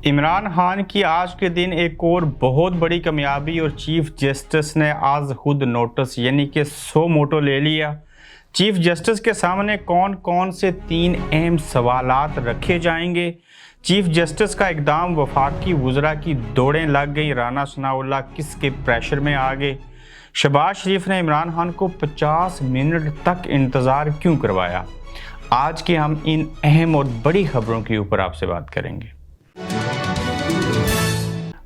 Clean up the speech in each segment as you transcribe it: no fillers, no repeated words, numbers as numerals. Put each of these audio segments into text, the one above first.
इमरान खान की आज के दिन एक और बहुत बड़ी कामयाबी और चीफ जस्टिस ने आज खुद नोटिस यानी कि 100 मोटो ले लिया। चीफ जस्टिस के सामने कौन कौन से 3 अहम सवालात रखे जाएंगे। चीफ जस्टिस का इकदाम वफाकी वज़रा की दौड़ें लग गई। राना सनाउल्लाह किसके प्रेशर में आ गए। शहबाज शरीफ ने इमरान खान को 50 मिनट तक इंतज़ार क्यों करवाया। आज के हम इन अहम और बड़ी खबरों के ऊपर आपसे बात करेंगे।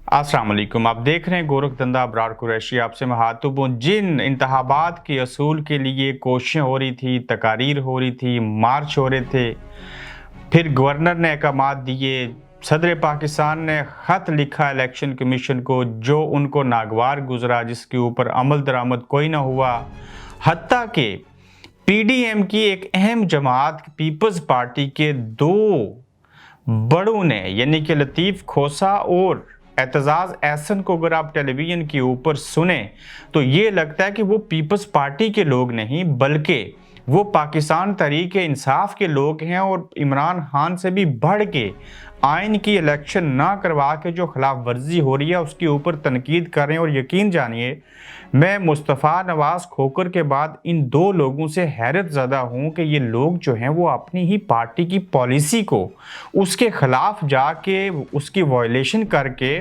अस्सलाम वालेकुम, आप देख रहे हैं गोरखधंधा अबरार कुरैशी। आपसे महातुब हूँ। जिन इंतखाबात के असूल के लिए कोशिशें हो रही थी, तकारीर हो रही थी, मार्च हो रहे थे, फिर गवर्नर ने अहकामात दिए, सदर पाकिस्तान ने ख़त लिखा इलेक्शन कमीशन को जो उनको नागवार गुजरा, जिसके ऊपर अमल दरामद कोई ना हुआ। हत्ता कि PDM की एक अहम जमात पीपल्स पार्टी के 2 बड़ों ने यानी कि लतीफ़ खोसा और एतजाज़ एहसन को अगर आप टेलीविज़न के ऊपर सुने तो ये लगता है कि वो पीपल्स पार्टी के लोग नहीं बल्कि वो पाकिस्तान तहरीक-ए-इंसाफ के लोग हैं और इमरान खान से भी बढ़ के आइन की इलेक्शन ना करवा के जो खिलाफ वर्जी हो रही है उसके ऊपर तनकीद कर रहे हैं। और यकीन जानिए, मैं मुस्तफ़ा नवाज़ खोकर के बाद इन 2 लोगों से हैरत ज़दा हूँ कि ये लोग जो हैं वो अपनी ही पार्टी की पॉलिसी को उसके ख़िलाफ़ जाके उसकी वायलेशन करके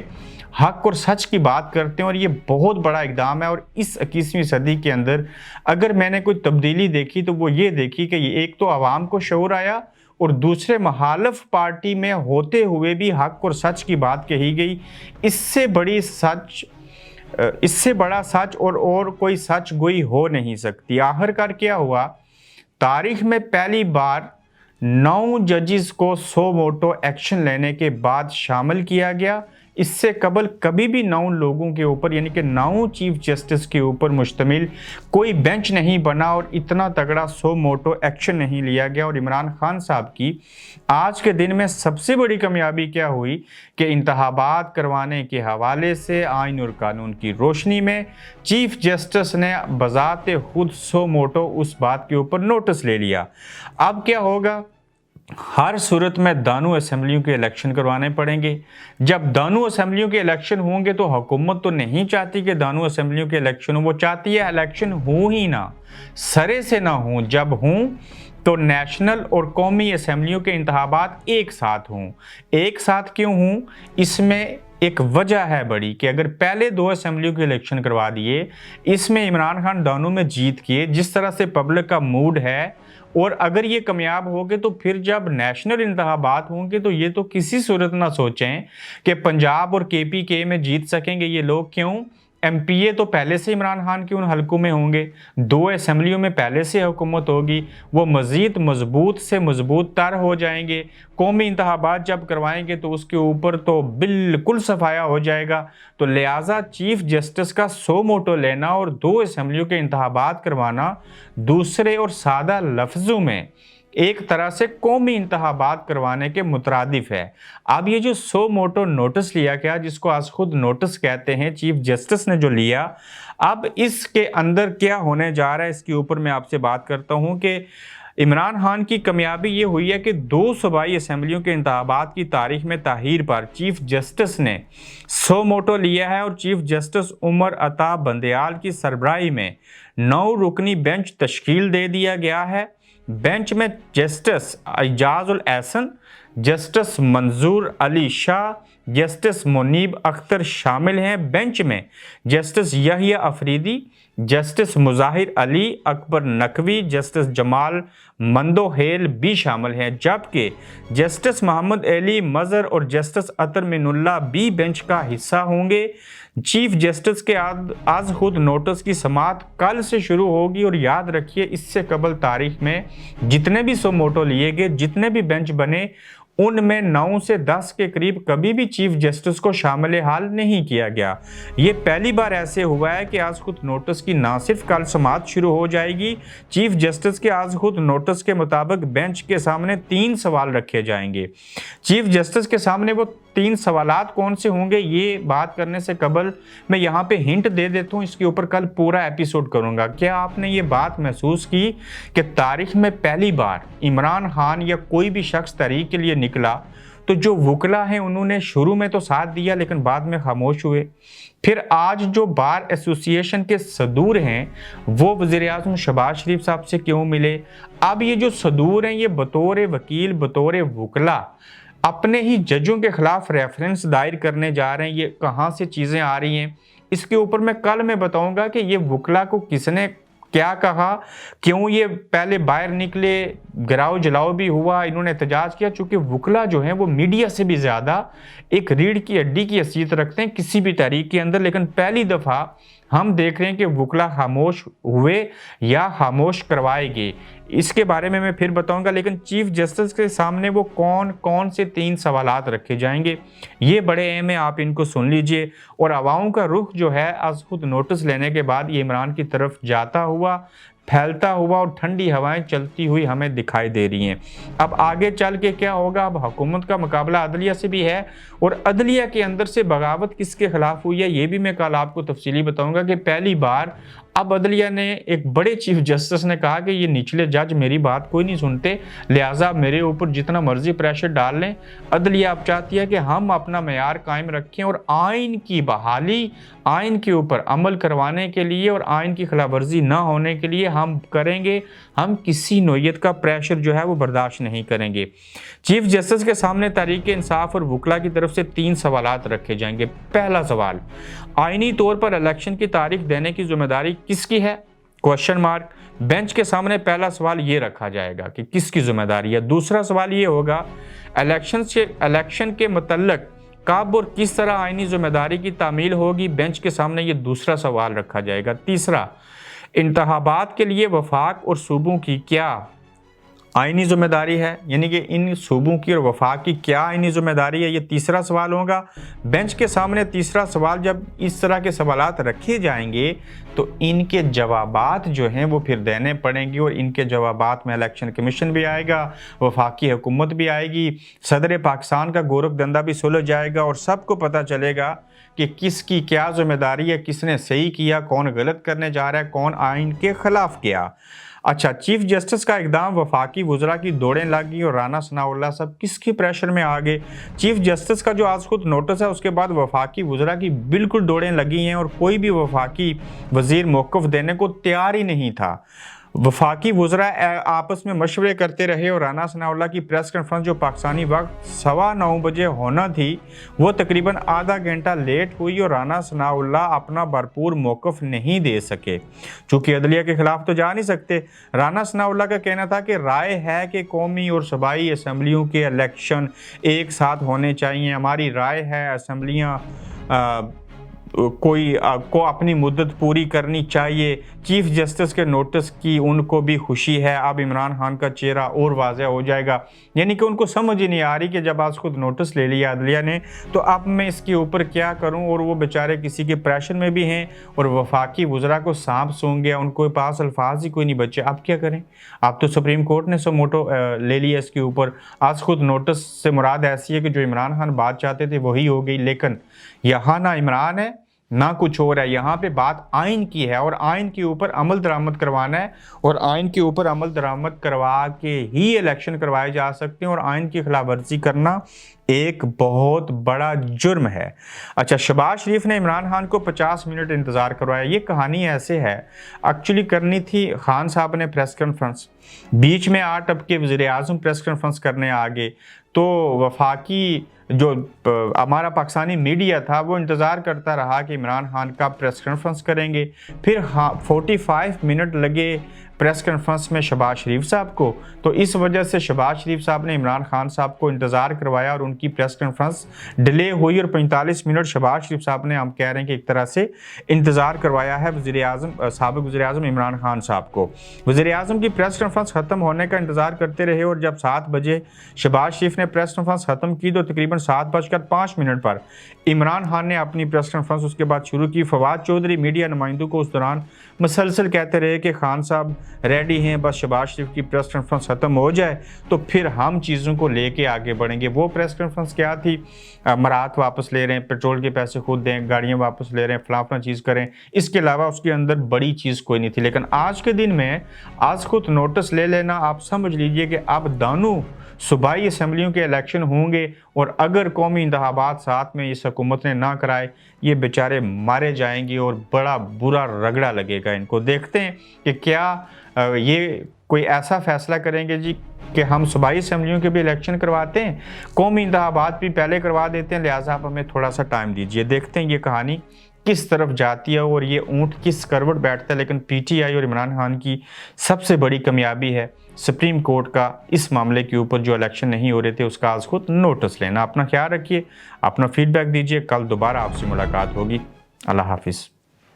हक और सच की बात करते हैं। और ये बहुत बड़ा इक़दाम है। और इस 21वीं सदी के अंदर अगर मैंने कोई तब्दीली देखी तो वो ये देखी कि ये एक तो आवाम को शऊर आया और दूसरे मुखालिफ पार्टी में होते हुए भी हक और सच की बात कही गई। इससे बड़ा सच और कोई सच गोई हो नहीं सकती। आखिरकार क्या हुआ, तारीख में पहली बार 9 जजेस को 100 मोटो एक्शन लेने के बाद शामिल किया गया। इससे कबल कभी भी 9 लोगों के ऊपर यानी कि 9 चीफ जस्टिस के ऊपर मुश्तमिल कोई बेंच नहीं बना और इतना तगड़ा 100 मोटो एक्शन नहीं लिया गया। और इमरान खान साहब की आज के दिन में सबसे बड़ी कामयाबी क्या हुई कि इंतखाबात करवाने के हवाले से आइन और कानून की रोशनी में चीफ जस्टिस ने बज़ाते खुद 100 मोटो उस बात के ऊपर नोटिस ले लिया। अब क्या होगा, हर सूरत में दानू असम्बलियों के इलेक्शन करवाने पड़ेंगे। जब दानू असम्बलियों के इलेक्शन होंगे तो हुकूमत तो नहीं चाहती कि दानू असम्बलियों के इलेक्शन हो, वो चाहती है इलेक्शन हो ही ना, सरे से ना हो। जब हों तो नेशनल और कौमी असम्बलियों के इंतखाबात एक साथ हों। एक साथ क्यों हों, इसमें एक वजह है बड़ी कि अगर पहले 2 असम्बलियों के इलेक्शन करवा दिए, इसमें इमरान खान दानू में जीत के जिस तरह से पब्लिक का मूड है, और अगर ये कामयाब हो गए तो फिर जब नेशनल इंतखाबात होंगे तो ये तो किसी सूरत ना सोचें कि पंजाब और KPK में जीत सकेंगे ये लोग। क्यों, MPA तो पहले से इमरान खान के उन हलकों में होंगे, 2 असम्बलियों में पहले से हुकूमत होगी, वो मज़ीद मजबूत से मजबूत तर हो जाएंगे। कौमी इंतखाबात जब करवाएंगे तो उसके ऊपर तो बिल्कुल सफाया हो जाएगा। तो लिहाजा चीफ जस्टिस का 100 मोटो लेना और 2 असम्बलियों के इंतखाबात करवाना दूसरे और सादा लफ्ज़ों में एक तरह से कौमी इंतखाबात करवाने के मुतरादिफ है। अब ये जो 100 मोटो नोटिस लिया गया, जिसको आज खुद नोटिस कहते हैं, चीफ जस्टिस ने जो लिया, अब इसके अंदर क्या होने जा रहा है इसके ऊपर मैं आपसे बात करता हूँ कि इमरान खान की कामयाबी ये हुई है कि 2 सूबाई असम्बलियों के इंतखाबात की तारीख में ताहीर पर चीफ जस्टिस ने 100 मोटो लिया है। और चीफ जस्टिस उमर अता बंदयाल की सरबराही में 9 रुकनी बेंच तश्कील दे दिया गया है। बेंच में justice Ejazul Ahsan, justice Manzoor Ali Shah, justice Munib Akhtar शामिल हैं। बेंच में justice Yahya Afridi, justice Mazahar Ali, Akbar Naqvi, justice Jamal Mandokhail भी शामिल हैं। जबकि जस्टिस मोहम्मद अली मज़र और जस्टिस अतर मिनुल्लाह भी बेंच का हिस्सा होंगे। चीफ जस्टिस के आज खुद नोटिस की समाअत कल से शुरू होगी। और याद रखिए, इससे कबल तारीख में जितने भी 100 मोटो लिए गए, जितने भी बेंच बने, उनमें 9 से 10 के करीब कभी भी चीफ जस्टिस को शामिल हाल नहीं किया गया। ये पहली बार ऐसे हुआ है कि आज खुद नोटिस की ना सिर्फ कल समाअत शुरू हो जाएगी, चीफ जस्टिस के आज खुद नोटिस के मुताबिक बेंच के सामने 3 सवाल रखे जाएंगे। चीफ जस्टिस के सामने वो 3 सवालात कौन से होंगे, ये बात करने से कबल मैं यहाँ पे हिंट दे देता हूँ, इसके ऊपर कल पूरा एपिसोड करूँगा। क्या आपने ये बात महसूस की कि तारीख में पहली बार इमरान खान या कोई भी शख्स तहरीक के लिए निकला तो जो वकला हैं उन्होंने शुरू में तो साथ दिया लेकिन बाद में खामोश हुए। फिर आज जो बार एसोसिएशन के सदूर हैं वो वज़ीर-ए-आज़म शहबाज शरीफ साहब से क्यों मिले? अब ये जो सदूर हैं ये बतौर वकील, बतौर वकला अपने ही जजों के खिलाफ रेफरेंस दायर करने जा रहे हैं। ये कहाँ से चीज़ें आ रही हैं, इसके ऊपर मैं कल बताऊंगा कि ये वकला को किसने क्या कहा, क्यों ये पहले बाहर निकले, गिराओ जलाओ भी हुआ, इन्होंने एहतजाज किया। चूंकि वकला जो हैं वो मीडिया से भी ज़्यादा एक रीढ़ की हड्डी की हैसियत रखते हैं किसी भी तहरीक के अंदर, लेकिन पहली दफ़ा हम देख रहे हैं कि वकला खामोश हुए या खामोश करवाएंगे, इसके बारे में मैं फिर बताऊंगा। लेकिन चीफ जस्टिस के सामने वो कौन कौन से 3 सवालात रखे जाएंगे ये बड़े अहम है, आप इनको सुन लीजिए। और अवाम का रुख जो है आज खुद नोटिस लेने के बाद ये इमरान की तरफ जाता हुआ, फैलता हुआ और ठंडी हवाएं चलती हुई हमें दिखाई दे रही हैं। अब आगे चल के क्या होगा? अब हुकूमत का मुकाबला अदलिया से भी है और अदलिया के अंदर से बगावत किसके खिलाफ हुई है ये भी मैं कल आपको तफसीली बताऊंगा कि पहली बार अब अदलिया ने एक बड़े चीफ जस्टिस ने कहा कि ये निचले जज मेरी बात कोई नहीं सुनते, लिहाजा मेरे ऊपर जितना मर्जी प्रेशर डाल लें। अदलिया अब चाहती है कि हम अपना मेयार कायम रखें और आइन की बहाली, आइन के ऊपर अमल करवाने के लिए और आइन की खिलाफ वर्जी ना होने के लिए हम करेंगे, हम किसी नौयत का प्रेशर जो है वो बर्दाश्त नहीं करेंगे। चीफ जस्टिस के सामने तहरीक इंसाफ और वकला की तरफ से 3 सवालात रखे जाएंगे। पहला सवाल, आइनी तौर पर इलेक्शन की तारीख देने की जिम्मेदारी किसकी है? Question mark. बेंच के सामने पहला सवाल ये रखा जाएगा कि किसकी जिम्मेदारी है। दूसरा सवाल ये होगा, इलेक्शन के मुतल्लक कब और किस तरह आइनी जिम्मेदारी की तामील होगी? बेंच के सामने ये दूसरा सवाल रखा जाएगा। तीसरा, इंतखाबात के लिए वफाक और सूबों की क्या आइनी जिम्मेदारी है, यानी कि इन सूबों की और वफाक की क्या आइनी जिम्मेदारी है, ये तीसरा सवाल होगा। बेंच के सामने तीसरा सवाल जब इस तरह के सवालात रखे जाएंगे तो इनके जवाबात जो हैं वो फिर देने पड़ेंगे और इनके जवाबात में इलेक्शन कमीशन भी आएगा, वफाकी हुकूमत भी आएगी, सदर पाकिस्तान का गोरखधंधा भी सुलझ जाएगा और सबको पता चलेगा कि किसकी क्या जिम्मेदारी है, किसने सही किया, कौन गलत करने जा रहा है, कौन आइन के खिलाफ किया। अच्छा, चीफ जस्टिस का इकदाम, वफाकी वुज़रा की दौड़ें लगी और राना सनाउल्लाह सब किसके प्रेशर में आ गए? चीफ जस्टिस का जो आज खुद नोटिस है उसके बाद वफाकी वुज़रा की बिल्कुल दौड़ें लगी हैं और कोई भी वफाकी वज़ीर मौक़िफ़ देने को तैयार ही नहीं था। वफाकी वुज़रा आपस में मशवरे करते रहे और राना सनाउल्लाह की प्रेस कॉन्फ्रेंस जो पाकिस्तानी वक्त 9:15 बजे होना थी वो तकरीबन आधा घंटा लेट हुई और राना सनाउल्लाह अपना भरपूर मौक़िफ़ नहीं दे सके। चूँकि अदलिया के ख़िलाफ़ तो जा नहीं सकते। राना सनाउल्लाह का कहना था कि राय है कि कौमी और सूबाई असम्बलियों के इलेक्शन एक साथ होने चाहिए, हमारी राय है असम्बलियाँ को अपनी मुद्दत पूरी करनी चाहिए। चीफ जस्टिस के नोटिस की उनको भी खुशी है, अब इमरान खान का चेहरा और वाज़ेह हो जाएगा। यानी कि उनको समझ ही नहीं आ रही कि जब आज खुद नोटिस ले लिया अदलिया ने तो अब मैं इसके ऊपर क्या करूं, और वो बेचारे किसी के प्रेशर में भी हैं और वफाकी वुज़रा को सांप सूंघ गया, उनको पास अल्फाज ही कोई नहीं बचे। अब क्या करें? अब तो सुप्रीम कोर्ट ने सो मोटो ले लिया इसके ऊपर। आज खुद नोटिस से मुराद ऐसी है कि जो इमरान खान बात चाहते थे वही हो गई, लेकिन यहाँ ना इमरान है ना कुछ और है, यहाँ पे बात आइन की है और आइन के ऊपर अमल दरामद करवाना है और आइन के ऊपर अमल दरामद करवा के ही इलेक्शन करवाए जा सकते हैं और आइन की खिलाफ वर्जी करना एक बहुत बड़ा जुर्म है। अच्छा, शहबाज शरीफ ने इमरान खान को 50 मिनट इंतज़ार करवाया। ये कहानी ऐसे है, एक्चुअली करनी थी खान साहब ने प्रेस कॉन्फ्रेंस, बीच में आ टप के वज़ीर-ए-आज़म प्रेस कॉन्फ्रेंस करने आ गए तो वफाकी जो हमारा पाकिस्तानी मीडिया था वो इंतज़ार करता रहा कि इमरान खान का प्रेस कॉन्फ्रेंस करेंगे। फिर 45 मिनट लगे प्रेस कॉन्फ्रेंस में शहबाज शरीफ साहब को, तो इस वजह से शहबाज शरीफ साहब ने इमरान खान साहब को इंतज़ार करवाया और उनकी प्रेस कॉन्फ्रेंस डिले हुई और 45 मिनट शहबाज शरीफ साहब ने, हम कह रहे हैं कि एक तरह से इंतज़ार करवाया है वज़ीर-ए-आज़म साबिक़ वज़ीर-ए-आज़म इमरान खान साहब को। वज़ीर-ए-आज़म की प्रेस कॉन्फ्रेंस ख़त्म होने का इंतज़ार करते रहे और जब 7 बजे शहबाज शरीफ ने प्रेस कॉन्फ्रेंस ख़त्म की तो तकरीबन 7:05 पर इमरान खान ने अपनी प्रेस कॉन्फ्रेंस उसके बाद शुरू की। फवाद चौधरी मीडिया नुमाइंदों को उस दौरान मुसलसल कहते रहे कि खान साहब रेडी हैं, बस शहबाज शरीफ की प्रेस कॉन्फ्रेंस ख़त्म हो जाए तो फिर हम चीज़ों को लेके आगे बढ़ेंगे। वो प्रेस कॉन्फ्रेंस क्या थी, मराहत वापस ले रहे हैं, पेट्रोल के पैसे खुद दें, गाड़ियाँ वापस ले रहे हैं, फलां चीज़ करें, इसके अलावा उसके अंदर बड़ी चीज़ कोई नहीं थी। लेकिन आज के दिन में आज खुद नोटिस ले लेना, आप समझ लीजिए कि अब दानों सूबाई असम्बलियों के इलेक्शन होंगे और अगर कौमी इंतखाबात साथ में इस हुकूमत ने ना कराए, ये बेचारे मारे जाएंगे और बड़ा बुरा रगड़ा लगेगा इनको। देखते हैं कि क्या ये कोई ऐसा फैसला करेंगे जी कि हम सूबाई असम्बलियों के भी इलेक्शन करवाते हैं, कौमी इंतखाबात भी पहले करवा देते हैं, लिहाजा आप हमें थोड़ा सा टाइम दीजिए। देखते हैं ये कहानी किस तरफ जाती है और ये ऊँट किस करवट बैठता है। लेकिन पीटीआई और इमरान खान की सबसे बड़ी कामयाबी है सुप्रीम कोर्ट का इस मामले के ऊपर जो इलेक्शन नहीं हो रहे थे उसका आज खुद नोटिस लेना। अपना ख्याल रखिए, अपना फीडबैक दीजिए, कल दोबारा आपसे मुलाकात होगी। अल्लाह हाफिज़।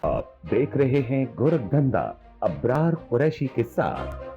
आप देख रहे हैं गोरखधंधा अब्रार कुरैशी के साथ।